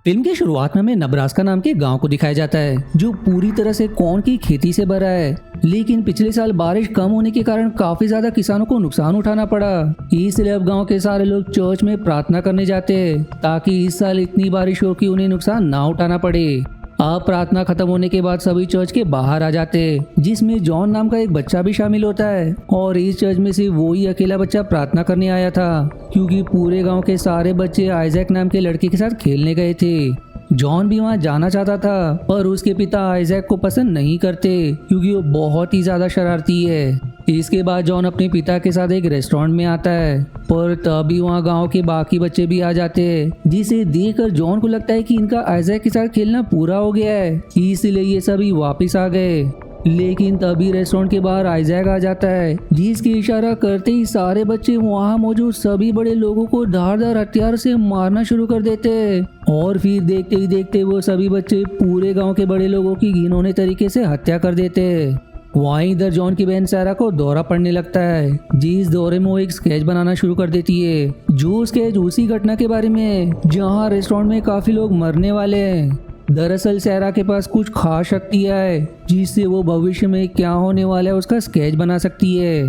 Film की शुरुआत में हमें नब्रास्का नाम के गांव को दिखाया जाता है जो पूरी तरह से कॉर्न की खेती से भरा है। लेकिन पिछले साल बारिश कम होने के कारण काफी ज्यादा किसानों को नुकसान उठाना पड़ा। इसलिए अब गांव के सारे लोग चर्च में प्रार्थना करने जाते हैं ताकि इस साल इतनी बारिश हो कि उन्हें नुकसान ना उठाना पड़े। अब प्रार्थना खत्म होने के बाद सभी चर्च के बाहर आ जाते हैं, जिसमें जॉन नाम का एक बच्चा भी शामिल होता है। और इस चर्च में से वो ही अकेला बच्चा प्रार्थना करने आया था, क्योंकि पूरे गांव के सारे बच्चे आइजैक नाम के लड़के के साथ खेलने गए थे। जॉन भी वहां जाना चाहता था, पर उसके पिता आइजैक को पसंद नहीं करते क्योंकि वो बहुत ही ज्यादा शरारती है। इसके बाद जॉन अपने पिता के साथ एक रेस्टोरेंट में आता है, पर तभी वहाँ गांव के बाकी बच्चे भी आ जाते हैं, जिसे देखकर जॉन को लगता है कि इनका आइजैक के साथ खेलना पूरा हो गया है, इसलिए ये सभी वापस आ गए। लेकिन तभी रेस्टोरेंट के बाहर आइजैक आ जाता है, जिसकी इशारा करते ही सारे बच्चे वहाँ मौजूद सभी बड़े लोगों को धारदार हथियार से मारना शुरू कर देते हैं। और फिर देखते ही देखते वो सभी बच्चे पूरे गांव के बड़े लोगों की घिनौने तरीके से हत्या कर देते हैं। वहीं इधर जॉन की बहन सारा को दौरा पड़ने लगता है, जिस दौरे में वो एक स्केच बनाना शुरू कर देती है, जो स्केच उसी घटना के बारे में है जहाँ रेस्टोरेंट में काफी लोग मरने वाले हैं। दरअसल सैरा के पास कुछ खास शक्तियां है, जिससे वो भविष्य में क्या होने वाला है उसका स्केच बना सकती है।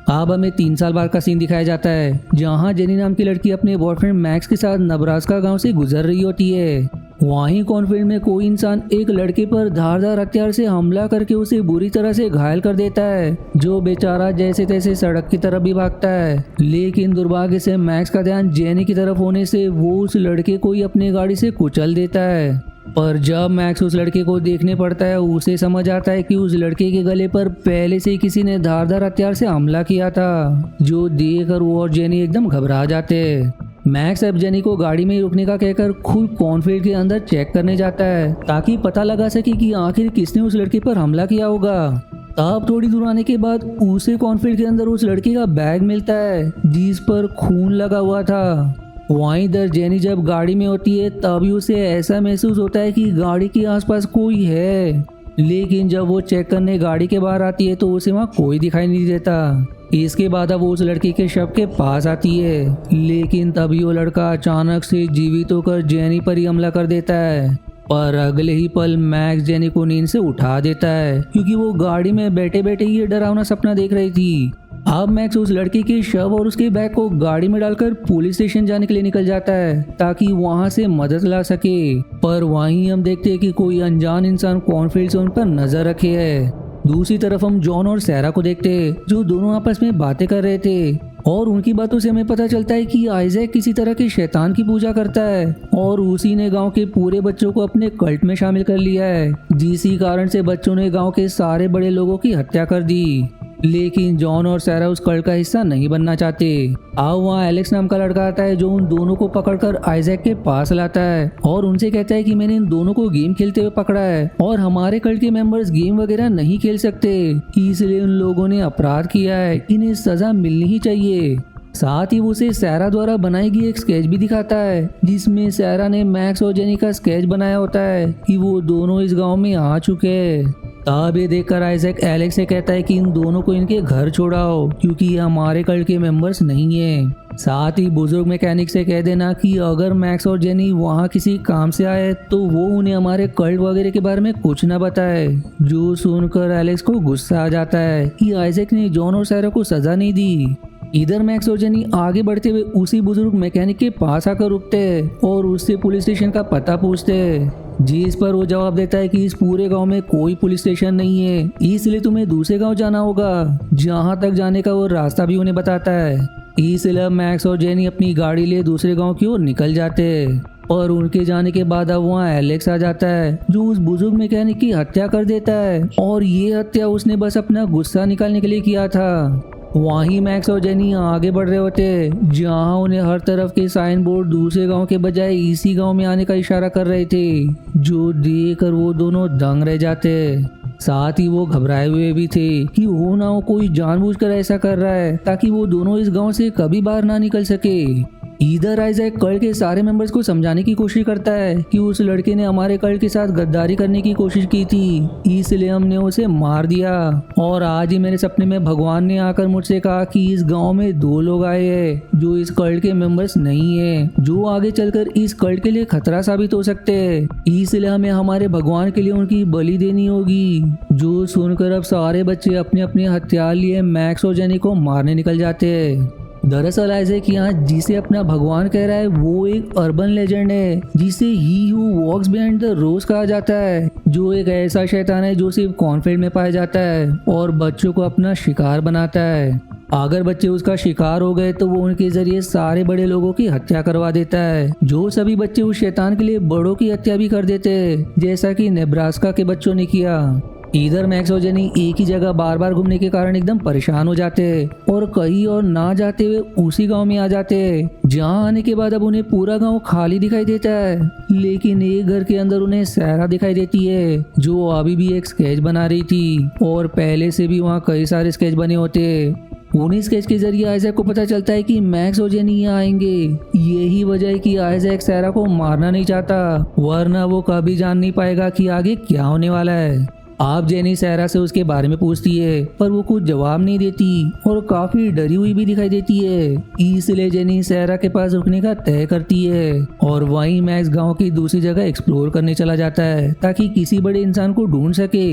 अब हमें 3 साल बाद का सीन दिखाया जाता है, जहाँ जेनी नाम की लड़की अपने बॉयफ्रेंड मैक्स के साथ नब्रास्का गांव से गुजर रही होती है। वहीं कॉर्नफील्ड में कोई इंसान एक लड़के पर धारदार हथियार से हमला करके उसे बुरी तरह से घायल कर देता है, जो बेचारा जैसे तैसे सड़क की तरफ भी भागता है। लेकिन दुर्भाग्य से मैक्स का ध्यान जेनी की तरफ होने से वो उस लड़के को ही अपनी गाड़ी से कुचल देता है। पर जब मैक्स उस लड़के को देखने पड़ता है, उसे समझ आता है कि उस लड़के के गले पर पहले से ही किसी ने धारदार हथियार से हमला किया था, जो देखकर वो और जेनी एकदम घबरा जाते हैं। मैक्स अब जेनी को गाड़ी में ही रुकने का कहकर खुद कॉर्नफील्ड के अंदर चेक करने जाता है, ताकि पता लगा सके कि आखिर किसने उस लड़के पर हमला किया होगा। तब थोड़ी दूर आने के बाद उसे कॉर्नफील्ड के अंदर उस लड़के का बैग मिलता है, जिस पर खून लगा हुआ था। वहीं इधर जेनी जब गाड़ी में होती है, तभी उसे ऐसा महसूस होता है कि गाड़ी के आसपास कोई है। लेकिन जब वो चेक करने गाड़ी के बाहर आती है तो उसे वहाँ कोई दिखाई नहीं देता। इसके बाद अब वो उस लड़की के शव के पास आती है, लेकिन तभी वो लड़का अचानक से जीवित होकर जेनी पर ही हमला कर देता है। पर अगले ही पल मैक्स जेनी को नींद से उठा देता है, क्योंकि वो गाड़ी में बैठे बैठे ये डरावना सपना देख रही थी। अब मैक्स उस लड़के के शव और उसके बैग को गाड़ी में डालकर पुलिस स्टेशन जाने के लिए निकल जाता है, ताकि वहां से मदद ला सके। पर वहीं हम देखते हैं कि कोई अनजान इंसान कॉर्नफील्ड से उन पर नजर रखे है। दूसरी तरफ हम जॉन और सैरा को देखते हैं, जो दोनों आपस में बातें कर रहे थे। और उनकी बातों से हमें पता चलता है कि आइजैक किसी तरह के शैतान की पूजा करता है, और उसी ने गांव के पूरे बच्चों को अपने कल्ट में शामिल कर लिया है, जिसी कारण से बच्चों ने गांव के सारे बड़े लोगों की हत्या कर दी। लेकिन जॉन और सैरा उस कल्ट का हिस्सा नहीं बनना चाहते। अब वहाँ एलेक्स नाम का लड़का आता है, जो उन दोनों को पकड़कर आइजैक के पास लाता है और उनसे कहता है कि मैंने इन दोनों को गेम खेलते हुए पकड़ा है, और हमारे कल्ट के मेंबर्स गेम वगैरह नहीं खेल सकते, इसलिए उन लोगों ने अपराध किया है, इन्हें सजा मिलनी ही चाहिए। साथ ही वो उसे सैरा द्वारा बनाई गई एक स्केच भी दिखाता है, जिसमें सैरा ने मैक्स और जेनी का स्केच बनाया होता है कि वो दोनों इस गांव में आ चुके हैं। तब ये देखकर आइजैक एलेक्स से कहता है कि इन दोनों को इनके घर छोड़ाओ, क्योंकि ये हमारे कल्ट के मेंबर्स नहीं हैं। साथ ही बुजुर्ग मैकेनिक से कह देना कि अगर मैक्स और जेनी वहाँ किसी काम से आए तो वो उन्हें हमारे कल्ट वगैरह के बारे में कुछ न बताए। जो सुनकर एलेक्स को गुस्सा आ जाता है कि आइजैक ने जॉन और सैरा को सजा नहीं दी। इधर मैक्स और जेनी आगे बढ़ते हुए उसी बुजुर्ग मैकेनिक के पास आकर रुकते हैं और उससे पुलिस स्टेशन का पता पूछते हैं, जिस पर वो जवाब देता है कि इस पूरे गांव में कोई पुलिस स्टेशन नहीं है, इसलिए तुम्हें दूसरे गांव जाना होगा, जहां तक जाने का वो रास्ता भी उन्हें बताता है। इसलिए मैक्स और जेनी अपनी गाड़ी ले दूसरे गांव की ओर निकल जाते हैं। और उनके जाने के बाद अब वहाँ एलेक्स आ जाता है, जो उस बुजुर्ग मैकेनिक की हत्या कर देता है, और ये हत्या उसने बस अपना गुस्सा निकालने के लिए किया था। वहीं मैक्स और जेनी आगे बढ़ रहे होते, जहां उन्हें हर तरफ के साइन बोर्ड दूसरे गांव के बजाय इसी गांव में आने का इशारा कर रहे थे, जो देखकर वो दोनों दंग रह जाते। साथ ही वो घबराए हुए भी थे कि हो ना हो कोई जानबूझकर ऐसा कर रहा है, ताकि वो दोनों इस गांव से कभी बाहर ना निकल सके। इधर आइजैक कल्ट के सारे मेंबर्स को समझाने की कोशिश करता है कि उस लड़के ने हमारे कल्ट के साथ गद्दारी करने की कोशिश की थी, इसलिए हमने उसे मार दिया। और आज ही मेरे सपने में भगवान ने आकर मुझसे कहा कि इस गांव में 2 लोग आए हैं जो इस कल्ट के मेंबर्स नहीं है, जो आगे चलकर इस कल्ट के लिए खतरा साबित हो सकते हैं, इसलिए हमें हमारे भगवान के लिए उनकी बलि देनी होगी। जो सुनकर अब सारे बच्चे अपने अपने हथियार लिए मैक्स और जेनी को मारने निकल जाते हैं। दरअसल आइजैक यहाँ जिसे अपना भगवान कह रहा है वो एक अर्बन लेजेंड है जिसे ही हू वॉक्स बिहाइंड द रोज कहा जाता है, जो एक ऐसा शैतान है जो सिर्फ कॉर्नफील्ड में पाया जाता है और बच्चों को अपना शिकार बनाता है। अगर बच्चे उसका शिकार हो गए तो वो उनके जरिए सारे बड़े लोगों की हत्या करवा देता है। जो सभी बच्चे उस शैतान के लिए बड़ों की हत्या भी कर देते हैं, जैसा कि नेब्रास्का के बच्चों ने किया। इधर मैक्स और जेनी एक ही जगह बार बार घूमने के कारण एकदम परेशान हो जाते हैं और कहीं और ना जाते हुए उसी गांव में आ जाते हैं, जहां आने के बाद अब उन्हें पूरा गांव खाली दिखाई देता है। लेकिन एक घर के अंदर उन्हें सैरा दिखाई देती है जो अभी भी एक स्केच बना रही थी और पहले से भी वहाँ कई सारे स्केच बने होते। उन्हीं स्केच के जरिए आइजैक को पता चलता है कि मैक्स और जेनी यहाँ आएंगे। यही वजह है कि आइजैक सैरा को मारना नहीं चाहता, वरना वो कभी जान नहीं पाएगा कि आगे क्या होने वाला है। आप जेनी सैरा से उसके बारे में पूछती है पर वो कुछ जवाब नहीं देती और काफी डरी हुई भी दिखाई देती है, इसलिए जेनी सैरा के पास रुकने का तय करती है और वहीं मैक्स गांव की दूसरी जगह एक्सप्लोर करने चला जाता है ताकि किसी बड़े इंसान को ढूंढ सके।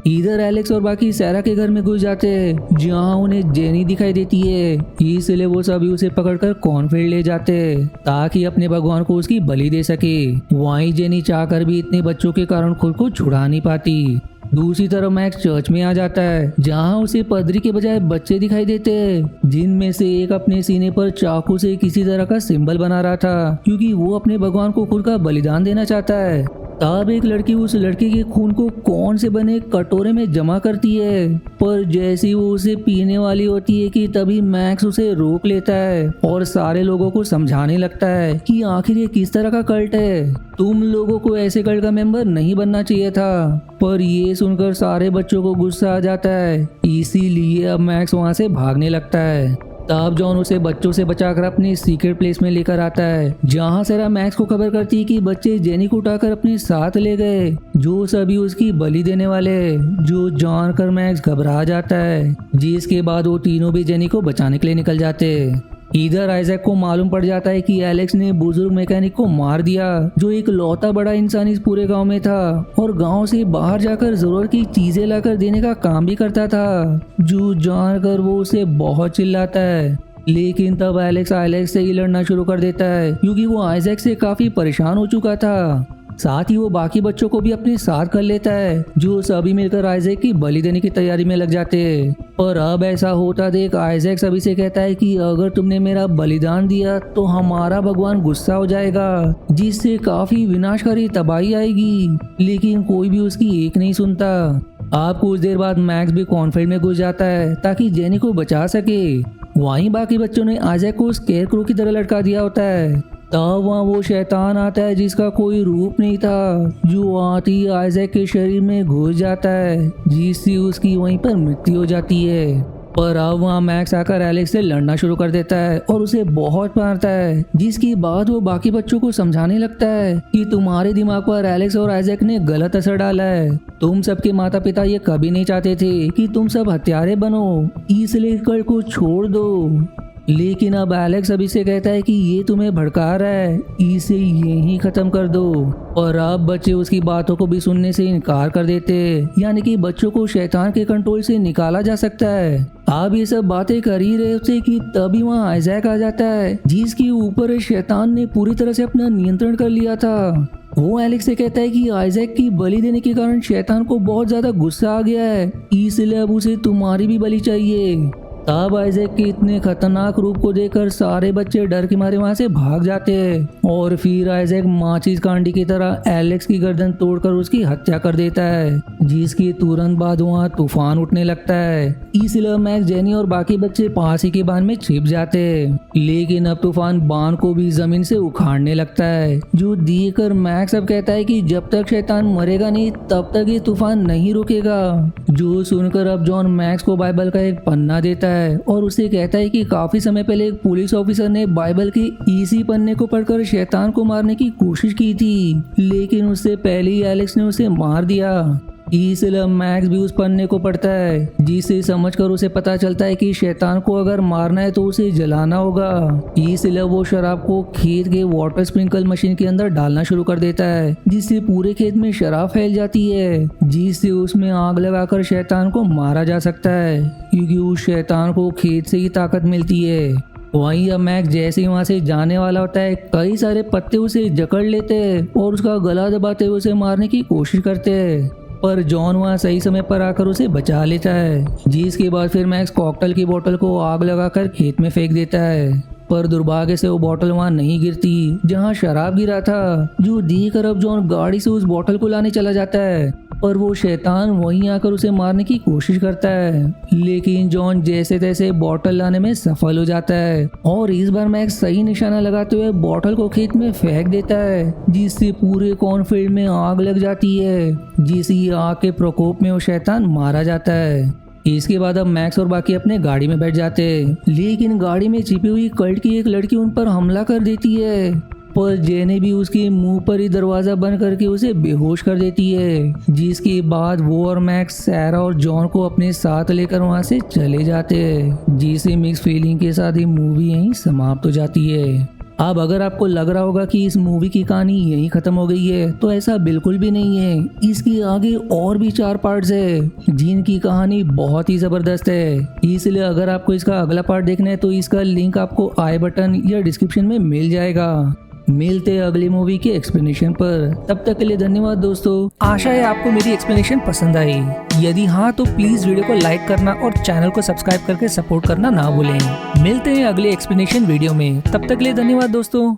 इधर एलेक्स और बाकी सैरा के घर में घुस जाते हैं जहां उन्हें जेनी दिखाई देती है, इसलिए वो सभी उसे पकड़कर कॉर्नफील्ड ले जाते हैं ताकि अपने भगवान को उसकी बलि दे सके। वहीं जेनी चाहकर भी इतने बच्चों के कारण खुद को छुड़ा नहीं पाती। दूसरी तरफ मैक्स चर्च में आ जाता है जहां उसे पदरी के बजाय बच्चे दिखाई देते हैं, जिनमें से एक अपने सीने पर चाकू से किसी तरह का सिंबल बना रहा था क्योंकि वो अपने भगवान को खुद का बलिदान देना चाहता है। तब एक लड़की उस लड़के के खून को कौन से बने कटोरे में जमा करती है, पर जैसे ही वो उसे पीने वाली होती है कि तभी मैक्स उसे रोक लेता है और सारे लोगों को समझाने लगता है कि आखिर ये किस तरह का कल्ट है, तुम लोगों को ऐसे कल्ट का मेंबर नहीं बनना चाहिए था। पर ये सुनकर सारे बच्चों को गुस्सा आ जाता है, इसीलिए अब मैक्स वहाँ से भागने लगता है। तब जॉन उसे बच्चों से बचाकर अपनी सीक्रेट प्लेस में लेकर आता है जहां सेरा मैक्स को खबर करती है कि बच्चे जेनी को उठाकर अपने साथ ले गए, जो सभी उसकी बलि देने वाले, जो जानकर मैक्स घबरा जाता है, जिसके बाद वो तीनों भी जेनी को बचाने के लिए निकल जाते। इधर आइजैक को मालूम पड़ जाता है कि एलेक्स ने बुजुर्ग मैकेनिक को मार दिया जो एक लौता बड़ा इंसान इस पूरे गांव में था और गांव से बाहर जाकर जरूरत की चीजें लाकर देने का काम भी करता था, जो जानकर वो उसे बहुत चिल्लाता है। लेकिन तब एलेक्स से ही लड़ना शुरू कर देता है क्योंकि वो आइजैक से काफी परेशान हो चुका था। साथ ही वो बाकी बच्चों को भी अपने साथ कर लेता है, जो सभी मिलकर आइजैक की बलि देने की तैयारी में लग जाते हैं। और अब ऐसा होता देख आइजैक सभी से कहता है कि अगर तुमने मेरा बलिदान दिया तो हमारा भगवान गुस्सा हो जाएगा, जिससे काफी विनाशकारी तबाही आएगी। लेकिन कोई भी उसकी एक नहीं सुनता। आप कुछ देर बाद मैक्स भी कॉर्नफील्ड में घुस जाता है ताकि जेनी को बचा सके। वहीं बाकी बच्चों ने आइजैक को स्केरक्रो की तरह लटका दिया होता है। तब वहाँ वो शैतान आता है जिसका कोई रूप नहीं था, जो आती आइजैक के शरीर में घुस जाता है, जिससे उसकी वहीं पर मृत्यु हो जाती है। पर अब वहाँ मैक्स आकर एलेक्स से लड़ना शुरू कर देता है और उसे बहुत मारता है, जिसकी बाद वो बाकी बच्चों को समझाने लगता है कि तुम्हारे दिमाग पर एलेक्स और आइजैक ने गलत असर डाला है। तुम सबके माता पिता ये कभी नहीं चाहते थे कि तुम सब हत्यारे बनो, इसलिए कल्ट को छोड़ दो। लेकिन अब एलेक्स अभी से कहता है कि ये तुम्हें भड़का रहा है, इसे यहीं खत्म कर दो। और अब बच्चे उसकी बातों को भी सुनने से इनकार कर देते, यानी कि बच्चों को शैतान के कंट्रोल से निकाला जा सकता है। अब ये सब बातें कर ही रहे थे कि तभी वहाँ आइजैक आ जाता है, जिसके ऊपर शैतान ने पूरी तरह से अपना नियंत्रण कर लिया था। वो एलेक्स से कहता है कि आइजैक की बलि देने के कारण शैतान को बहुत ज्यादा गुस्सा आ गया है, इसलिए अब उसे तुम्हारी भी बलि चाहिए। तब आइजैक के इतने खतरनाक रूप को देखकर सारे बच्चे डर के मारे वहां से भाग जाते हैं और फिर आइजैक माचिस कांडी की तरह एलेक्स की गर्दन तोड़कर उसकी हत्या कर देता है, जिसके तुरंत बाद वहाँ तूफान उठने लगता है। इसलिए मैक्स, जेनी और बाकी बच्चे पास ही के बांध में छिप जाते हैं। लेकिन अब तूफान बांध को भी जमीन से उखाड़ने लगता है, जो देखकर मैक्स अब कहता है कि जब तक शैतान मरेगा नहीं तब तक ये तूफान नहीं रुकेगा। जो सुनकर अब जॉन मैक्स को बाइबल का एक पन्ना देता है है और उसे कहता है कि काफी समय पहले एक पुलिस ऑफिसर ने बाइबल के इसी पन्ने को पढ़कर शैतान को मारने की कोशिश की थी, लेकिन उससे पहले ही एलेक्स ने उसे मार दिया। इसलिए मैक्स भी उस पन्ने को पढ़ता है, जिसे समझकर उसे पता चलता है कि शैतान को अगर मारना है तो उसे जलाना होगा। इसलिए वो शराब को खेत के वाटर स्प्रिंकल मशीन के अंदर डालना शुरू कर देता है, जिससे पूरे खेत में शराब फैल जाती है, जिससे उसमें आग लगाकर शैतान को मारा जा सकता है, क्योंकि उस शैतान को खेत से ही ताकत मिलती है। वहीं अब मैक्स जैसे ही वहां से जाने वाला होता है, कई सारे पत्ते उसे जकड़ लेते हैं और उसका गला दबाते हुए उसे मारने की कोशिश करते हैं, पर जॉन वहाँ सही समय पर आकर उसे बचा लेता है, जिसके बाद फिर मैक्स कॉकटेल की बोतल को आग लगाकर खेत में फेंक देता है। पर दुर्भाग्य से वो बोतल वहाँ नहीं गिरती जहाँ शराब गिरा था, जो देखकर अब जॉन गाड़ी से उस बोतल को लाने चला जाता है, पर वो शैतान वहीं आकर उसे मारने की कोशिश करता है, लेकिन जॉन जैसे तैसे बोतल लाने में सफल हो जाता है और इस बार मैक्स सही निशाना लगाते हुए बोतल को खेत में फेंक देता है, जिससे पूरे कॉर्नफील्ड में आग लग जाती है, जिसकी आग के प्रकोप में वो शैतान मारा जाता है। इसके बाद अब मैक्स और बाकी अपने गाड़ी में बैठ जाते हैं, लेकिन गाड़ी में छिपी हुई कल्ट की एक लड़की उन पर हमला कर देती है, पर जेने भी उसके मुंह पर ही दरवाजा बंद करके उसे बेहोश कर देती है, जिसके बाद वो और मैक्स सैरा और जॉन को अपने साथ लेकर वहां से चले जाते हैं, जिसे मिक्स फीलिंग के साथ ये मूवी यहीं समाप्त हो जाती है। अब अगर आपको लग रहा होगा कि इस मूवी की कहानी यहीं खत्म हो गई है, तो ऐसा बिल्कुल भी नहीं है। इसके आगे और भी 4 पार्ट्स है, जिनकी कहानी बहुत ही जबरदस्त है। इसलिए अगर आपको इसका अगला पार्ट देखना है तो इसका लिंक आपको आई बटन या डिस्क्रिप्शन में मिल जाएगा। मिलते हैं अगली मूवी के एक्सप्लेनेशन पर। तब तक के लिए धन्यवाद दोस्तों। आशा है आपको मेरी एक्सप्लेनेशन पसंद आई। यदि हाँ तो प्लीज वीडियो को लाइक करना और चैनल को सब्सक्राइब करके सपोर्ट करना ना भूलें। मिलते हैं अगले एक्सप्लेनेशन वीडियो में। तब तक के लिए धन्यवाद दोस्तों।